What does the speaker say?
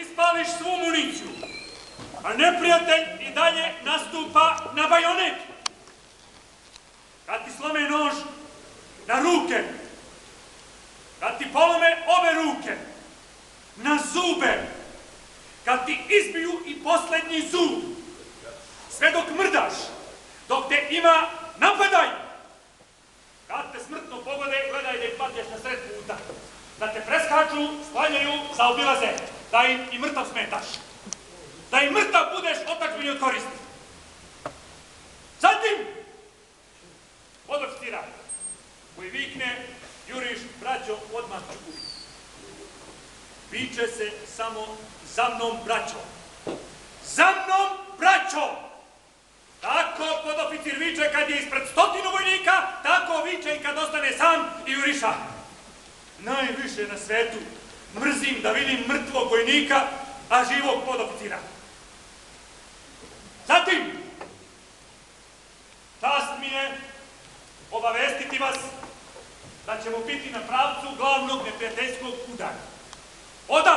ispališ svu municiju, a neprijatelj i dalje nastupa na bajonet. Kad ti slome nož na ruke, kad ti polome obe ruke, na zube, kad ti izbiju i poslednji zub, sve dok mrdaš, dok te ima, napadaj. Kad te smrtno pogode, gledaj da ih padneš na sred puta, da te preskaču, sklanjaju, zaobilaze, da im i mrtav smetaš, da im mrtav budeš otadžbini od koristi. Zatim, podoficira koji vikne, juriš, braćo, odmah ću ubiti. Viče se samo za mnom, braćo. Za mnom, braćo! Tako podoficir viče kad je ispred 100 vojnika, tako viče i kad ostane sam i juriša. Najviše na svetu mrzim da vidim mrtvog vojnika, a živog podoficira. Zatim, čast mi je obavestiti vas da ćemo biti na pravcu glavnog neprijateljskog udara. Odam!